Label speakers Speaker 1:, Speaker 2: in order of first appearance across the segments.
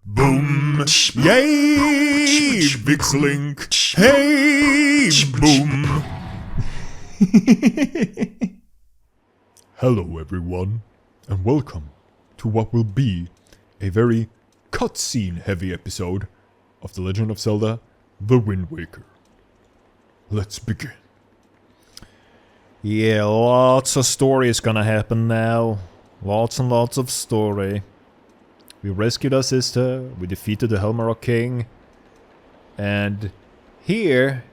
Speaker 1: Boom! Yay! VikzeLink! Hey! Boom! Hello everyone, and welcome to what will be a very cutscene heavy episode of The Legend of Zelda, The Wind Waker. Let's begin.
Speaker 2: Yeah, lots of story is gonna happen now. Lots and lots of story. We rescued our sister, we defeated the Helmarok King, and here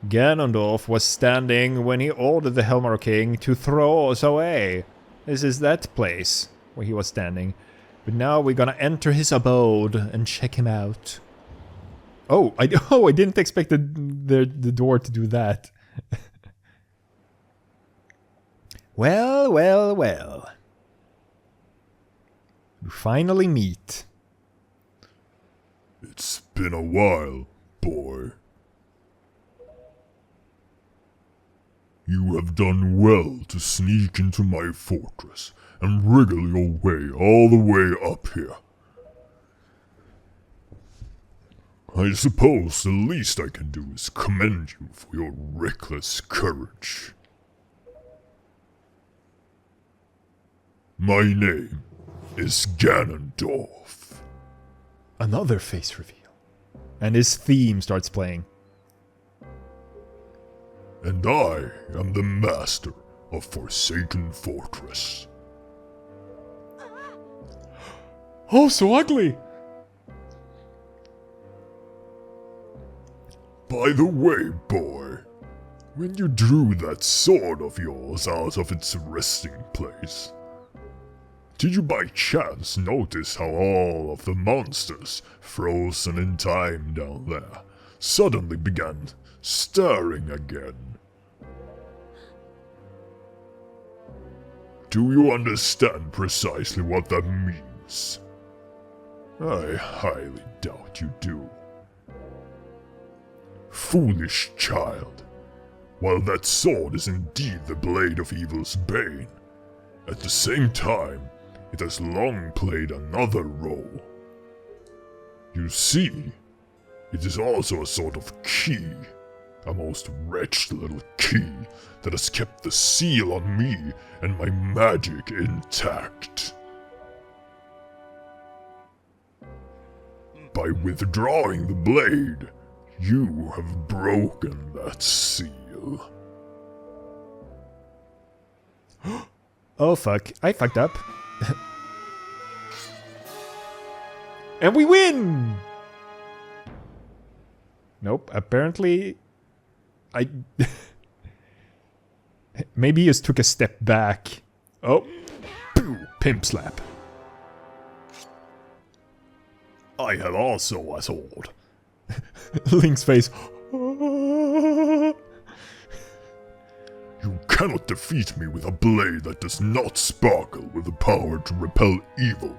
Speaker 2: Ganondorf was standing when he ordered the Helmarok King to throw us away. This is that place where he was standing. But now we're gonna enter his abode and check him out. Oh, I didn't expect the door to do that. Well. We finally meet.
Speaker 1: It's been a while, boy. You have done well to sneak into my fortress and wriggle your way all the way up here. I suppose the least I can do is commend you for your reckless courage. My name is Ganondorf.
Speaker 2: Another face reveal. And his theme starts playing.
Speaker 1: And I am the master of Forsaken Fortress.
Speaker 2: Oh, so ugly!
Speaker 1: By the way, boy, when you drew that sword of yours out of its resting place, did you by chance notice how all of the monsters frozen in time down there suddenly began stirring again? Do you understand precisely what that means? I highly doubt you do. Foolish child, while that sword is indeed the blade of evil's bane, at the same time, it has long played another role. You see, it is also a sort of key, a most wretched little key that has kept the seal on me and my magic intact. By withdrawing the blade, you have broken that seal.
Speaker 2: Oh fuck, I fucked up. And we win! Nope, apparently... Maybe he just took a step back. Oh. Pew, pimp slap.
Speaker 1: I have also a sword.
Speaker 2: Link's face.
Speaker 1: You cannot defeat me with a blade that does not sparkle with the power to repel evil.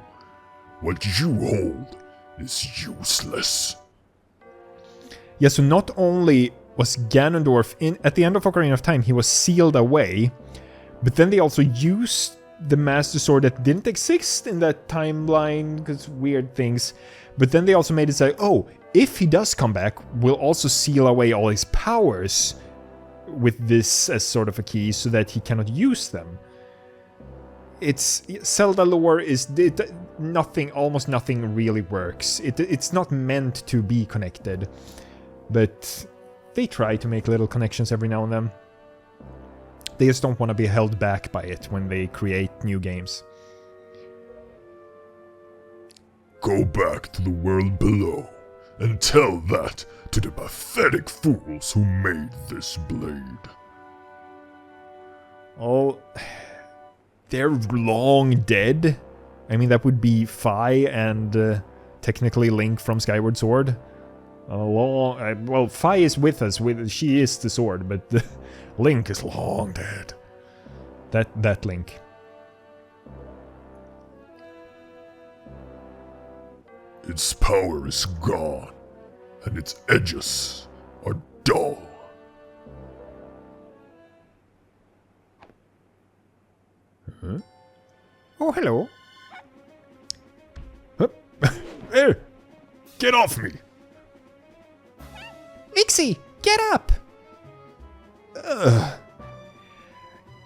Speaker 1: What you hold is useless.
Speaker 2: Yeah, so not only was Ganondorf at the end of Ocarina of Time, he was sealed away, but then they also used the Master Sword that didn't exist in that timeline, because weird things. But then they also made it say, oh, if he does come back, we'll also seal away all his powers with this as sort of a key so that he cannot use them. It's Zelda lore is nothing, almost nothing really works. It's not meant to be connected, but they try to make little connections every now and then. They just don't want to be held back by it when they create new games.
Speaker 1: Go back to the world below and tell that to the pathetic fools who made this blade.
Speaker 2: Oh, they're long dead. I mean, that would be Fi and technically Link from Skyward Sword. Well, Fi is with us. She is the sword, but Link is long dead. That Link.
Speaker 1: Its power is gone, and its edges are dull.
Speaker 2: Huh? Oh, hello.
Speaker 1: Hey! Get off me!
Speaker 2: Vixie, get up! Ugh.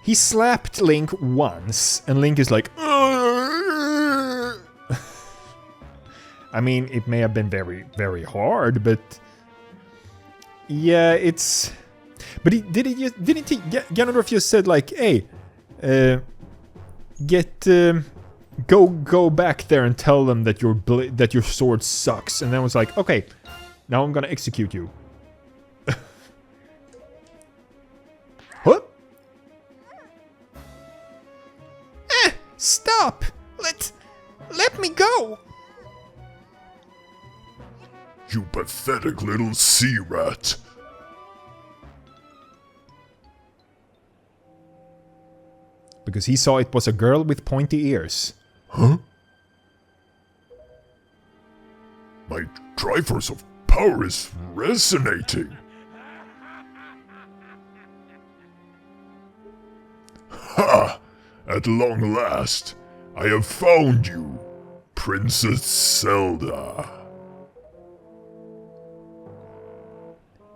Speaker 2: He slapped Link once, and Link is like... I mean, it may have been very, very hard, but... Yeah, it's... But didn't he... Ganondorf just said like, hey... Go back there and tell them that your sword sucks. And then was like, okay, now I'm gonna execute you. What? Stop! Let me go!
Speaker 1: You pathetic little sea rat.
Speaker 2: Because he saw it was a girl with pointy ears.
Speaker 1: Huh? My Triforce of Power is resonating. Ha! At long last, I have found you, Princess Zelda.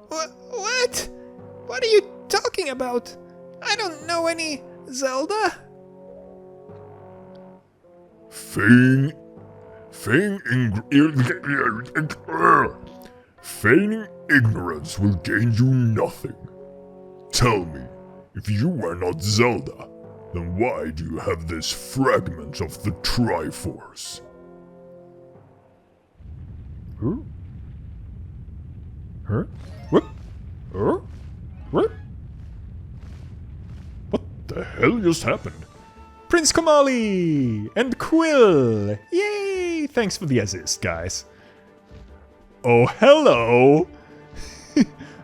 Speaker 2: What? What are you talking about? I don't know any Zelda.
Speaker 1: Feigning ignorance will gain you nothing. Tell me, if you are not Zelda, then why do you have this fragment of the Triforce?
Speaker 2: Huh? Huh? What? Huh? What?
Speaker 1: What the hell just happened?
Speaker 2: Prince Komali and Quill! Yay! Thanks for the assist, guys. Oh, hello!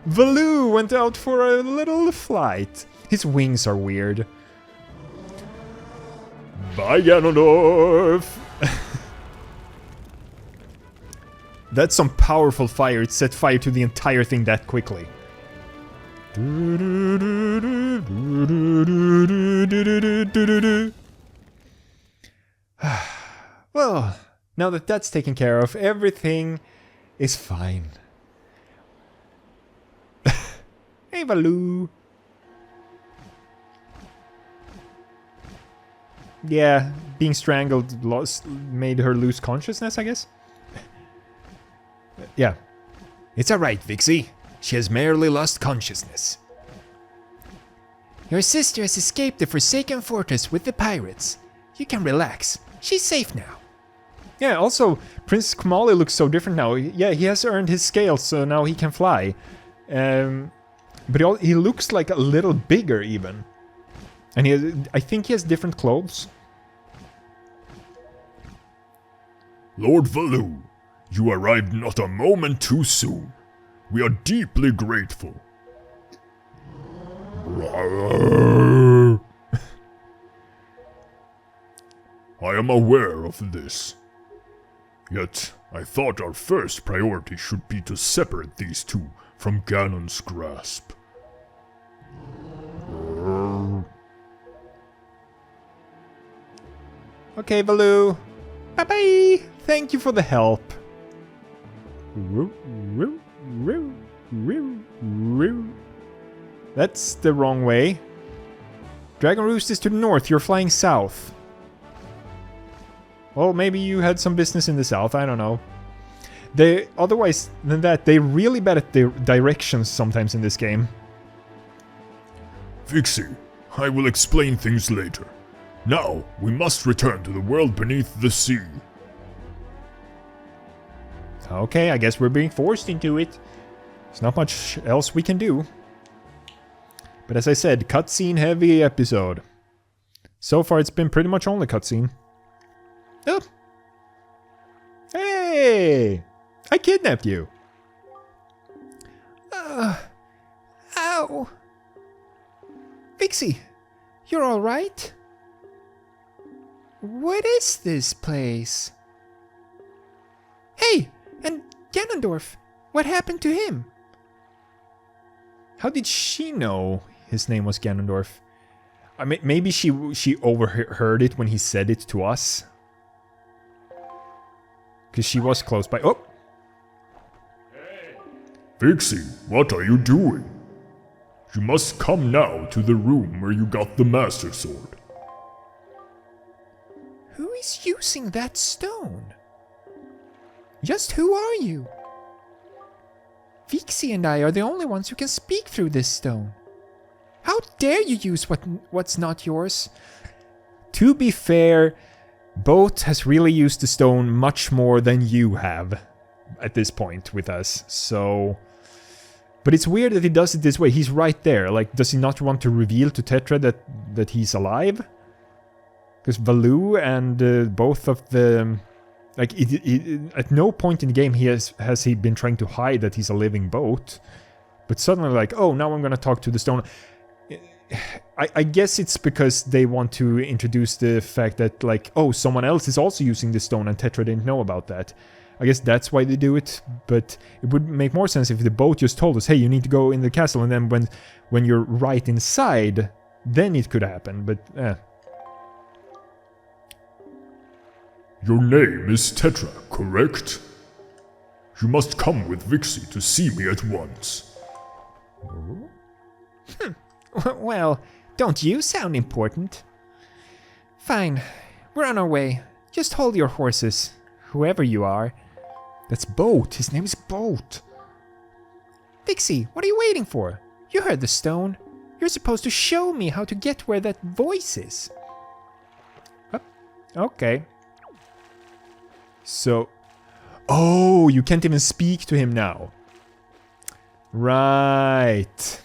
Speaker 2: Valoo went out for a little flight. His wings are weird.
Speaker 1: Bye, Ganondorf!
Speaker 2: That's some powerful fire. It set fire to the entire thing that quickly. Well, now that that's taken care of, everything is fine. Hey, Valoo. Yeah, being strangled made her lose consciousness, I guess. Yeah. It's alright, Vixie. She has merely lost consciousness. Your sister has escaped the Forsaken Fortress with the pirates. You can relax. She's safe now. Yeah, also, Prince Komali looks so different now. Yeah, he has earned his scales, so now he can fly. But he looks like a little bigger, even. And I think he has different clothes.
Speaker 1: Lord Valoo, you arrived not a moment too soon. We are deeply grateful. I am aware of this. Yet, I thought our first priority should be to separate these two from Ganon's grasp.
Speaker 2: Okay, Valoo. Bye-bye! Thank you for the help. That's the wrong way. Dragon Roost is to the north. You're flying south. Well, maybe you had some business in the south. I don't know. Otherwise than that, they're really bad at the directions sometimes in this game.
Speaker 1: Vixie, I will explain things later. Now, we must return to the world beneath the sea.
Speaker 2: Okay, I guess we're being forced into it. There's not much else we can do. But as I said, cutscene heavy episode. So far it's been pretty much only cutscene. Oh. Hey! I kidnapped you. Ow. Vixie, you're alright? What is this place? Hey, and Ganondorf, what happened to him? How did she know his name was Ganondorf? I mean, maybe she overheard it when he said it to us. Because she was close by. Oh!
Speaker 1: Vixie, what are you doing? You must come now to the room where you got the Master Sword.
Speaker 2: Who is using that stone? Just who are you? Vixie and I are the only ones who can speak through this stone. How dare you use what's not yours? To be fair, Boat has really used the stone much more than you have at this point with us, so... But it's weird that he does it this way. He's right there. Like, does he not want to reveal to Tetra that he's alive? Because Valoo and both of the... Like, at no point in the game has he been trying to hide that he's a living Boat. But suddenly, like, oh, now I'm gonna talk to the stone. I guess it's because they want to introduce the fact that, like, oh, someone else is also using the stone and Tetra didn't know about that. I guess that's why they do it, but it would make more sense if the Boat just told us, hey, you need to go in the castle, and then when you're right inside, then it could happen, but
Speaker 1: Your name is Tetra, correct? You must come with Vixie to see me at once.
Speaker 2: Well, don't you sound important? Fine, we're on our way. Just hold your horses, whoever you are. That's Boat. His name is Boat. Vixie, what are you waiting for? You heard the stone. You're supposed to show me how to get where that voice is. Oh, okay. So... Oh, you can't even speak to him now. Right.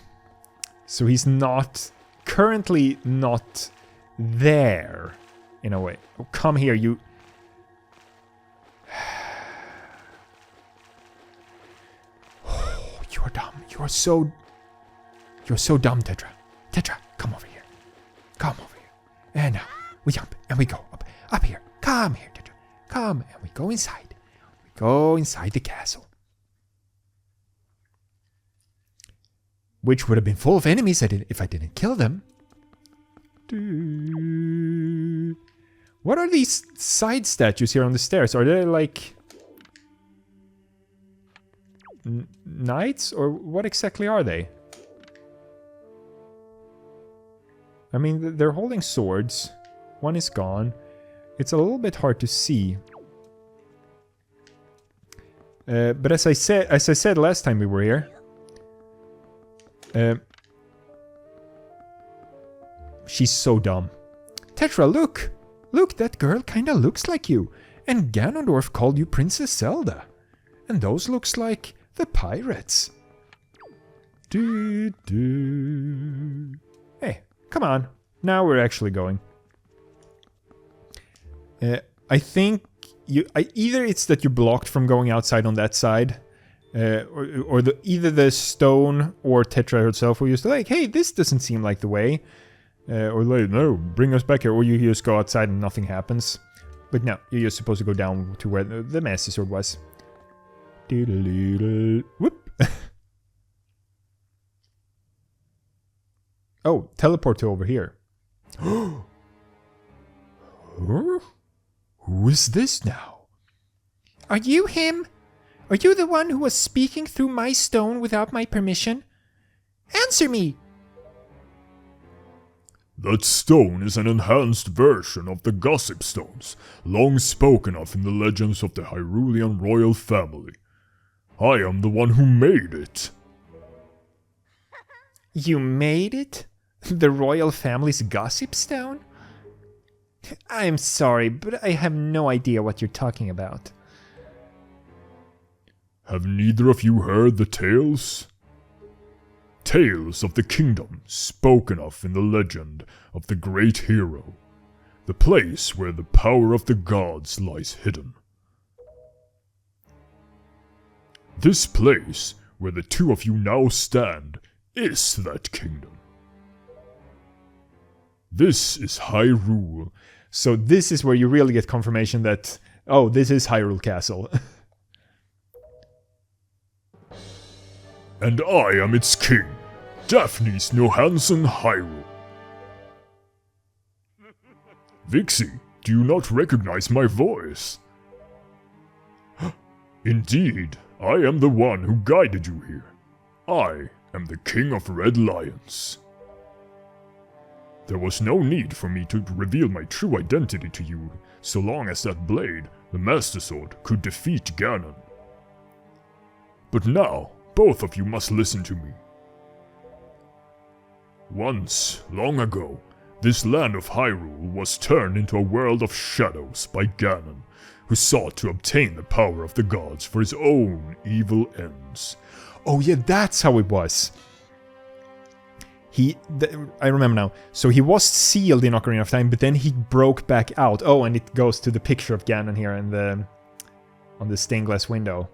Speaker 2: So he's not... Currently not there, in a way. Oh, come here, you... You're dumb. You're so dumb, Tetra. Tetra, come over here. Come over here. And now, we jump, and we go up here. Come here, Tetra. Come, and we go inside. We go inside the castle. Which would have been full of enemies if I didn't kill them. What are these side statues here on the stairs? Are they like... knights? Or what exactly are they? I mean, they're holding swords. One is gone. It's a little bit hard to see. But as I said last time we were here, she's so dumb. Tetra, look! Look, that girl kinda looks like you. And Ganondorf called you Princess Zelda. And those looks like the pirates. Hey, come on. Now we're actually going. I think either it's that you're blocked from going outside on that side, or either the stone or Tetra herself will just like, hey, this doesn't seem like the way, or like, no, bring us back here, or you just go outside and nothing happens. But no, you're just supposed to go down to where the Master Sword was. Whoop. Oh, teleport to over here. Huh? Who is this now? Are you him? Are you the one who was speaking through my stone without my permission? Answer me!
Speaker 1: That stone is an enhanced version of the Gossip Stones, long spoken of in the legends of the Hyrulean royal family. I am the one who made it.
Speaker 2: You made it? The royal family's gossip stone? I'm sorry, but I have no idea what you're talking about.
Speaker 1: Have neither of you heard the tales? Tales of the kingdom spoken of in the legend of the great hero, the place where the power of the gods lies hidden. This place, where the two of you now stand, is that kingdom. This is Hyrule.
Speaker 2: So this is where you really get confirmation that, oh, this is Hyrule Castle.
Speaker 1: And I am its king, Daphnis Nohansen Hyrule. Vixie, do you not recognize my voice? Indeed, I am the one who guided you here. I am the King of Red Lions. There was no need for me to reveal my true identity to you, so long as that blade, the Master Sword, could defeat Ganon. But now, both of you must listen to me. Once, long ago, this land of Hyrule was turned into a world of shadows by Ganon, who sought to obtain the power of the gods for his own evil ends.
Speaker 2: Oh yeah, that's how it was. I remember now. So he was sealed in Ocarina of Time, but then he broke back out. Oh, and it goes to the picture of Ganon here on the stained glass window.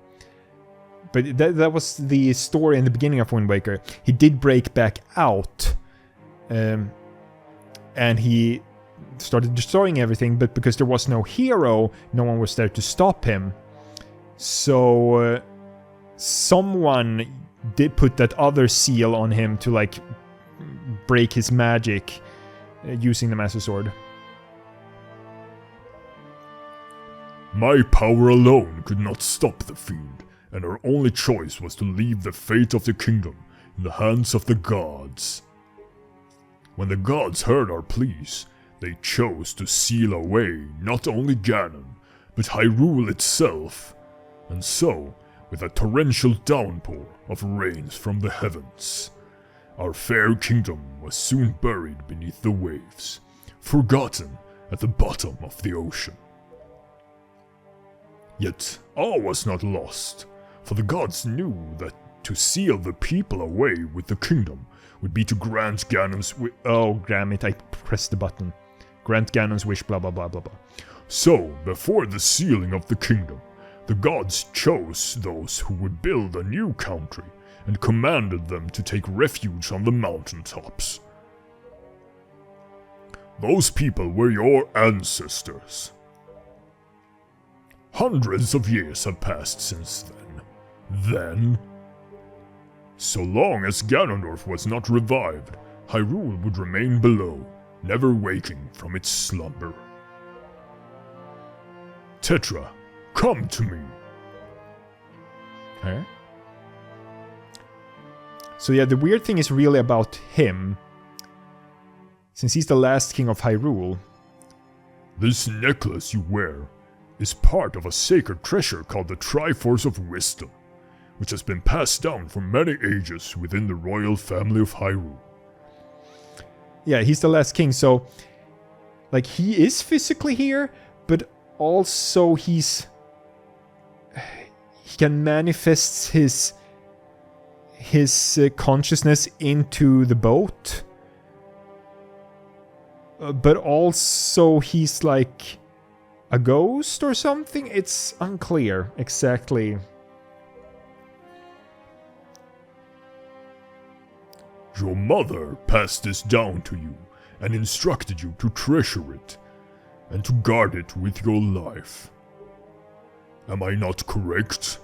Speaker 2: But that was the story in the beginning of Wind Waker. He did break back out. And he started destroying everything, but because there was no hero, no one was there to stop him. So someone did put that other seal on him to like break his magic using the Master Sword.
Speaker 1: My power alone could not stop the fiend, and our only choice was to leave the fate of the kingdom in the hands of the gods. When the gods heard our pleas, they chose to seal away not only Ganon, but Hyrule itself. And so, with a torrential downpour of rains from the heavens, our fair kingdom was soon buried beneath the waves, forgotten at the bottom of the ocean. Yet all was not lost, for the gods knew that to seal the people away with the kingdom would be to grant Ganon's oh, damn it, I pressed the button. Grant Ganon's wish, blah blah blah blah blah. So, before the sealing of the kingdom, the gods chose those who would build a new country and commanded them to take refuge on the mountaintops. Those people were your ancestors. Hundreds of years have passed since then. So long as Ganondorf was not revived, Hyrule would remain below, never waking from its slumber. Tetra, come to me.
Speaker 2: Huh? So yeah, the weird thing is really about him, since he's the last king of Hyrule.
Speaker 1: This necklace you wear is part of a sacred treasure called the Triforce of Wisdom, which has been passed down for many ages within the royal family of Hyrule.
Speaker 2: Yeah, he's the last king, so like he is physically here, but also he can manifest his consciousness into the boat. But also he's like a ghost or something? It's unclear exactly.
Speaker 1: Your mother passed this down to you and instructed you to treasure it and to guard it with your life. Am I not correct?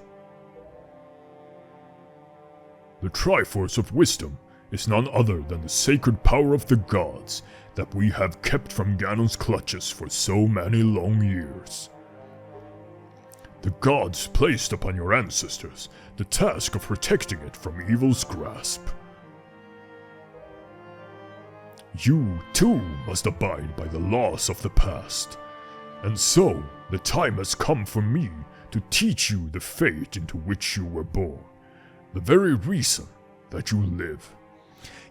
Speaker 1: The Triforce of Wisdom is none other than the sacred power of the gods that we have kept from Ganon's clutches for so many long years. The gods placed upon your ancestors the task of protecting it from evil's grasp. You, too, must abide by the laws of the past. And so, the time has come for me to teach you the fate into which you were born. The very reason that you live.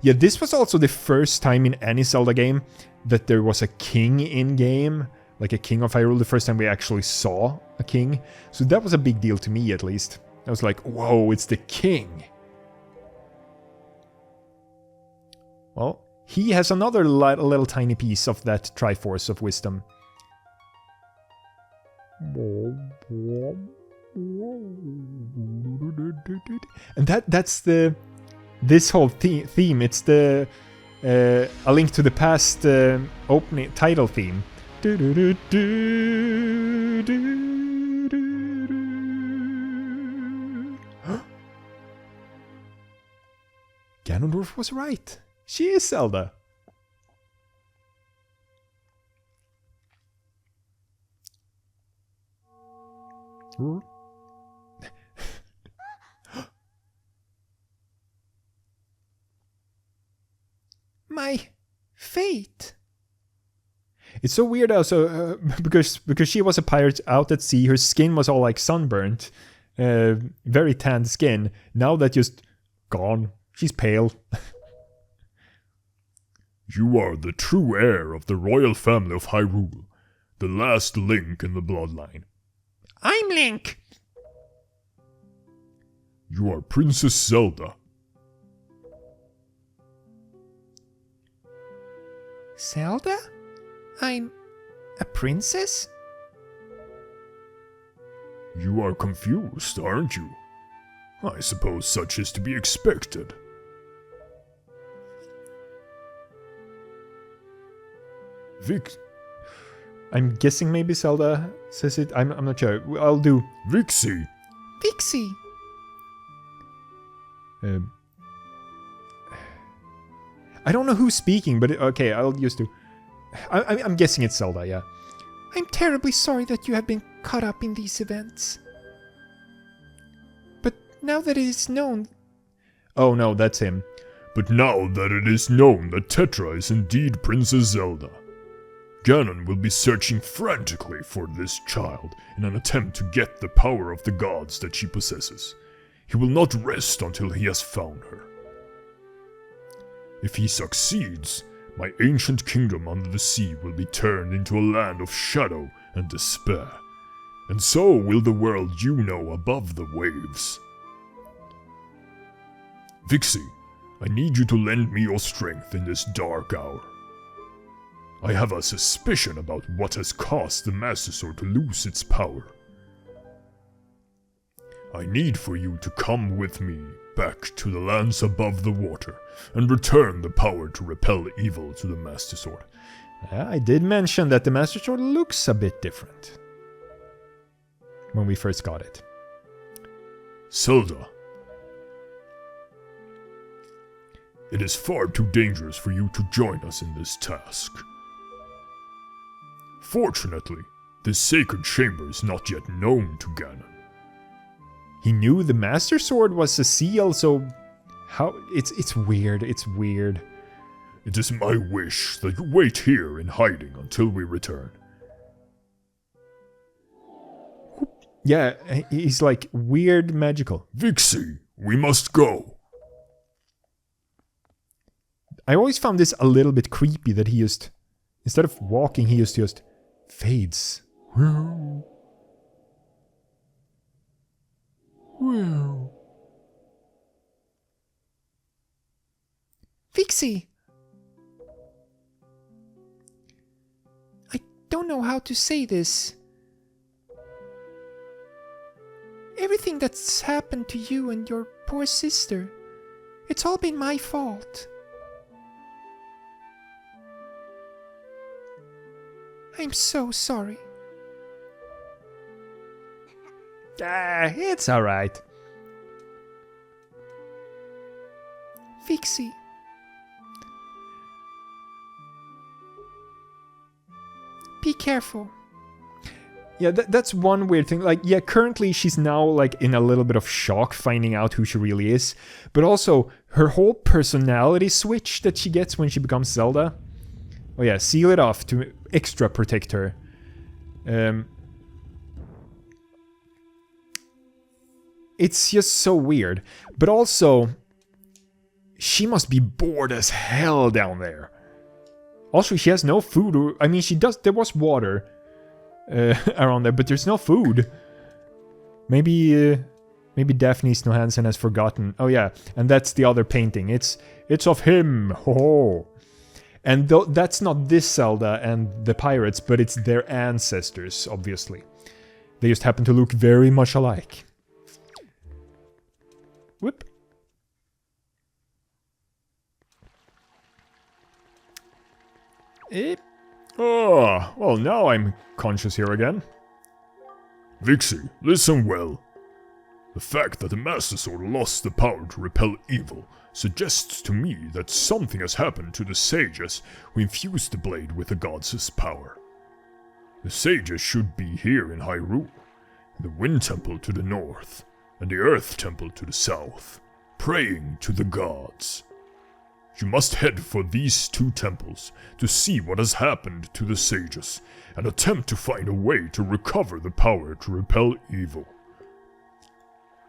Speaker 2: Yeah, this was also the first time in any Zelda game that there was a king in-game. Like a king of Hyrule, the first time we actually saw a king. So that was a big deal to me, at least. I was like, whoa, it's the king. Well, he has another little tiny piece of that Triforce of Wisdom. And that's this whole theme. It's the A Link to the Past opening title theme. Ganondorf was right. She is Zelda.
Speaker 3: sweet.
Speaker 2: It's so weird also, because she was a pirate out at sea, her skin was all like sunburnt, very tanned skin. Now that just gone. She's pale.
Speaker 1: You are the true heir of the royal family of Hyrule, the last link in the bloodline.
Speaker 3: I'm Link.
Speaker 1: You are Princess Zelda.
Speaker 3: Zelda? I'm a princess?
Speaker 1: You are confused, aren't you? I suppose such is to be expected.
Speaker 2: I'm guessing maybe Zelda says it. I'm not sure. I'll do
Speaker 1: Vikze.
Speaker 3: Vikze.
Speaker 2: I don't know who's speaking, but okay, I'll just do. I'm guessing it's Zelda, yeah.
Speaker 3: I'm terribly sorry that you have been caught up in these events. But now that it is known...
Speaker 2: Oh no, that's him.
Speaker 1: But now that it is known that Tetra is indeed Princess Zelda, Ganon will be searching frantically for this child in an attempt to get the power of the gods that she possesses. He will not rest until he has found her. If he succeeds, my ancient kingdom under the sea will be turned into a land of shadow and despair, and so will the world you know above the waves. Vikze, I need you to lend me your strength in this dark hour. I have a suspicion about what has caused the Master Sword to lose its power. I need for you to come with me back to the lands above the water and return the power to repel evil to the Master Sword.
Speaker 2: I did mention that the Master Sword looks a bit different when we first got it.
Speaker 1: Zelda, it is far too dangerous for you to join us in this task. Fortunately, this sacred chamber is not yet known to Ganon.
Speaker 2: He knew the Master Sword was a seal, so how... It's weird, it's weird.
Speaker 1: It is my wish that you wait here in hiding until we return.
Speaker 2: Yeah, he's like weird magical.
Speaker 1: Vikze, we must go.
Speaker 2: I always found this a little bit creepy that he just... Instead of walking, he just fades.
Speaker 1: Wow. Wow.
Speaker 3: Vikze! I don't know how to say this. Everything that's happened to you and your poor sister, it's all been my fault. I'm so sorry.
Speaker 2: It's alright.
Speaker 3: Vikze. Be careful.
Speaker 2: Yeah, that's one weird thing. Like, yeah, currently she's now, like, in a little bit of shock finding out who she really is. But also, her whole personality switch that she gets when she becomes Zelda. Oh yeah, seal it off to extra protect her. It's just so weird. But also, she must be bored as hell down there. Also, she has no food. Or, I mean, she does. There was water around there, but there's no food. Maybe Daphne Snow Hansen has forgotten. Oh yeah, and that's the other painting. It's of him. Ho. And that's not this Zelda and the pirates, but it's their ancestors, obviously. They just happen to look very much alike. Whoop.
Speaker 1: Ah, well now I'm conscious here again. Vikze, listen well. The fact that the Master Sword lost the power to repel evil suggests to me that something has happened to the sages who infused the blade with the gods' power. The sages should be here in Hyrule, the Wind Temple to the north, and the Earth Temple to the south, praying to the gods. You must head for these 2 temples to see what has happened to the sages and attempt to find a way to recover the power to repel evil.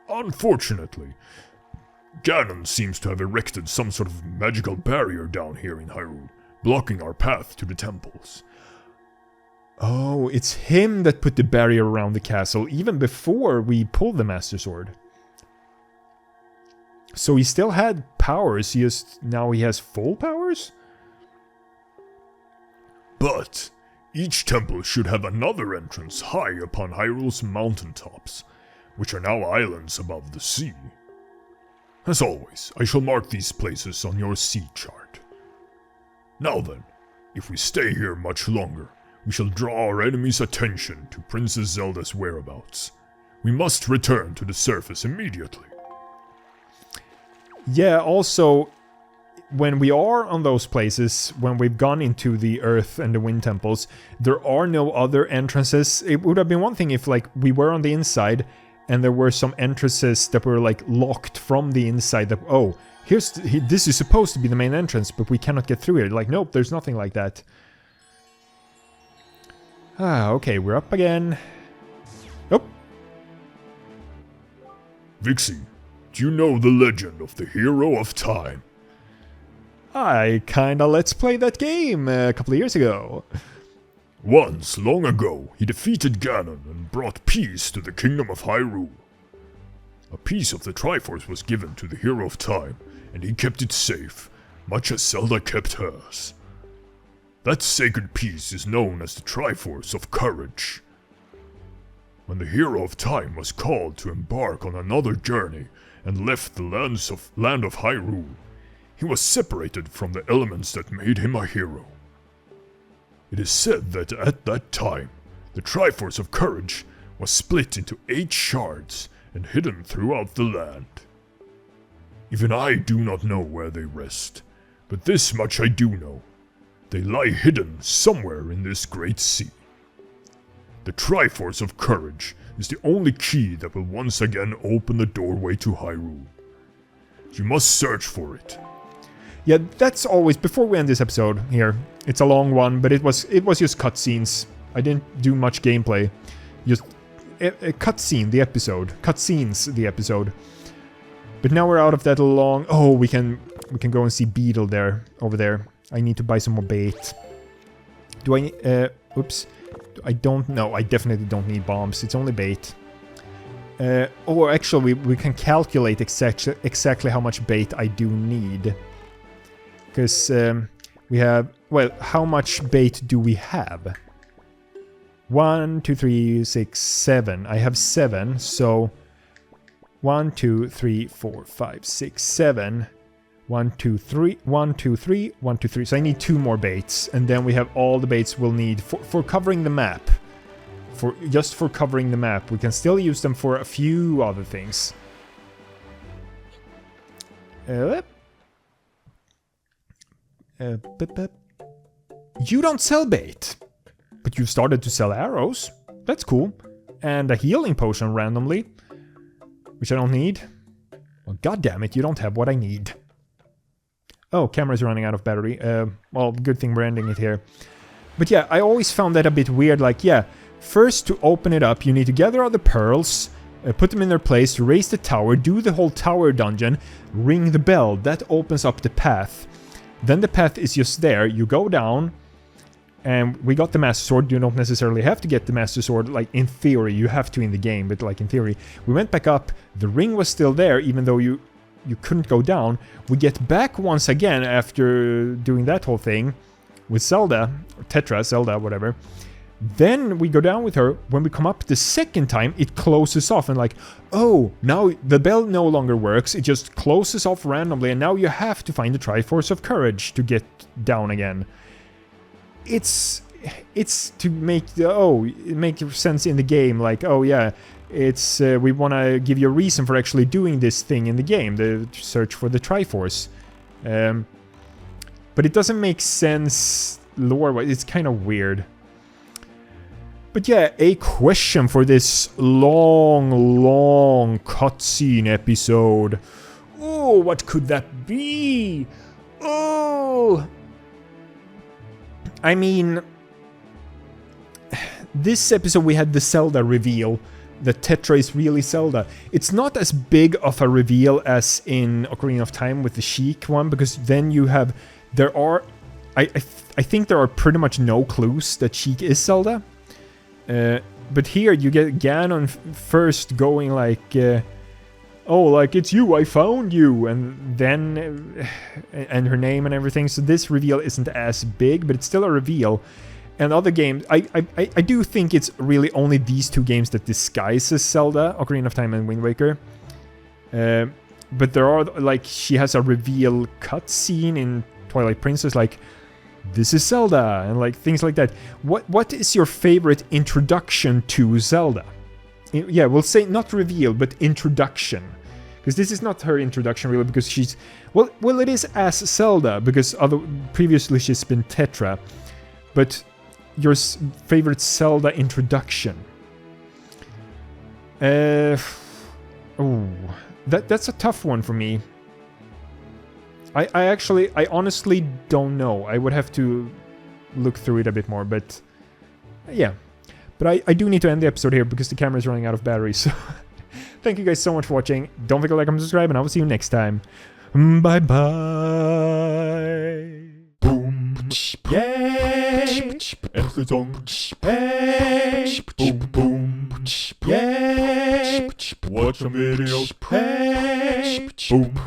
Speaker 1: Unfortunately, Ganon seems to have erected some sort of magical barrier down here in Hyrule, blocking our path to the temples.
Speaker 2: Oh, it's him that put the barrier around the castle even before we pulled the Master Sword. So he still had powers, now he has full powers?
Speaker 1: But each temple should have another entrance high upon Hyrule's mountaintops, which are now islands above the sea. As always, I shall mark these places on your sea chart. Now then, if we stay here much longer, we shall draw our enemy's attention to Princess Zelda's whereabouts. We must return to the surface immediately.
Speaker 2: Yeah, also, when we are on those places, when we've gone into the Earth and the Wind Temples, there are no other entrances. It would have been one thing if, like, we were on the inside and there were some entrances that were, like, locked from the inside that, oh, this is supposed to be the main entrance, but we cannot get through here. Like, nope, there's nothing like that. Ah, okay, we're up again. Oh.
Speaker 1: Vixie, do you know the legend of the Hero of Time?
Speaker 2: I kinda let's play that game a couple of years ago.
Speaker 1: Once, long ago, he defeated Ganon and brought peace to the kingdom of Hyrule. A piece of the Triforce was given to the Hero of Time, and he kept it safe, much as Zelda kept hers. That sacred piece is known as the Triforce of Courage. When the Hero of Time was called to embark on another journey and left the land of Hyrule, he was separated from the elements that made him a hero. It is said that at that time, the Triforce of Courage was split into 8 shards and hidden throughout the land. Even I do not know where they rest, but this much I do know. They lie hidden somewhere in this great sea. The Triforce of Courage is the only key that will once again open the doorway to Hyrule. You must search for it.
Speaker 2: Yeah, that's always, before we end this episode here, it's a long one, but it was just cutscenes. I didn't do much gameplay. Just a cutscene, the episode. Cutscenes, the episode. But now we're out of that long... Oh, we can go and see Beetle there, over there. I need to buy some more bait. Do I need... oops. I don't know. I definitely don't need bombs. It's only bait. Or actually, we can calculate exactly how much bait I do need. Because we have... Well, how much bait do we have? 1, 2, 3, 6, 7. I have 7, so... 1, 2, 3, 4, 5, 6, 7... 1, 2, 3, 1, 2, 3, 1, 2, 3. So I need 2 more baits, and then we have all the baits we'll need for covering the map. Just for covering the map. We can still use them for a few other things. You don't sell bait, but you've started to sell arrows. That's cool. And a healing potion randomly, which I don't need. Well, goddammit, you don't have what I need. Oh, camera's running out of battery. Well, good thing we're ending it here. But yeah, I always found that a bit weird. Like, yeah, first to open it up, you need to gather all the pearls, put them in their place, raise the tower, do the whole tower dungeon, ring the bell. That opens up the path. Then the path is just there. You go down, and we got the Master Sword. You don't necessarily have to get the Master Sword, like, in theory. You have to in the game, but, like, in theory. We went back up. The ring was still there, even though you couldn't go down. We get back once again after doing that whole thing with Zelda, or Tetra, Zelda, whatever. Then we go down with her. When we come up the second time, it closes off and like, oh, now the bell no longer works. It just closes off randomly, and now you have to find the Triforce of Courage to get down again. It's to make it makes sense in the game, like, oh yeah, it's we want to give you a reason for actually doing this thing in the game, the search for the Triforce. But it doesn't make sense lore-wise. It's kind of weird. But yeah, a question for this long cutscene episode. Oh, what could that be? Oh! I mean, this episode we had the Zelda reveal. That Tetra is really Zelda. It's not as big of a reveal as in Ocarina of Time with the Sheik one, because then you have... I think there are pretty much no clues that Sheik is Zelda. But here you get Ganon first going like... oh, like, it's you, I found you, and then... and her name and everything. So this reveal isn't as big, but it's still a reveal. And other games, I do think it's really only these two games that disguises Zelda, Ocarina of Time and Wind Waker. But there are, like, she has a reveal cutscene in Twilight Princess, like, this is Zelda, and like things like that. What is your favorite introduction to Zelda? Yeah, we'll say not reveal, but introduction. Because this is not her introduction really, because she's... Well, it is as Zelda, because previously she's been Tetra. But... your favorite Zelda introduction? That's a tough one for me. I honestly don't know. I would have to look through it a bit more, but yeah. But I do need to end the episode here because the camera is running out of battery, so thank you guys so much for watching. Don't forget to like, comment, subscribe, and I will see you next time. Bye bye. Yay! Hey! Boom, boom. Yay! Watch some videos. Hey! Boom.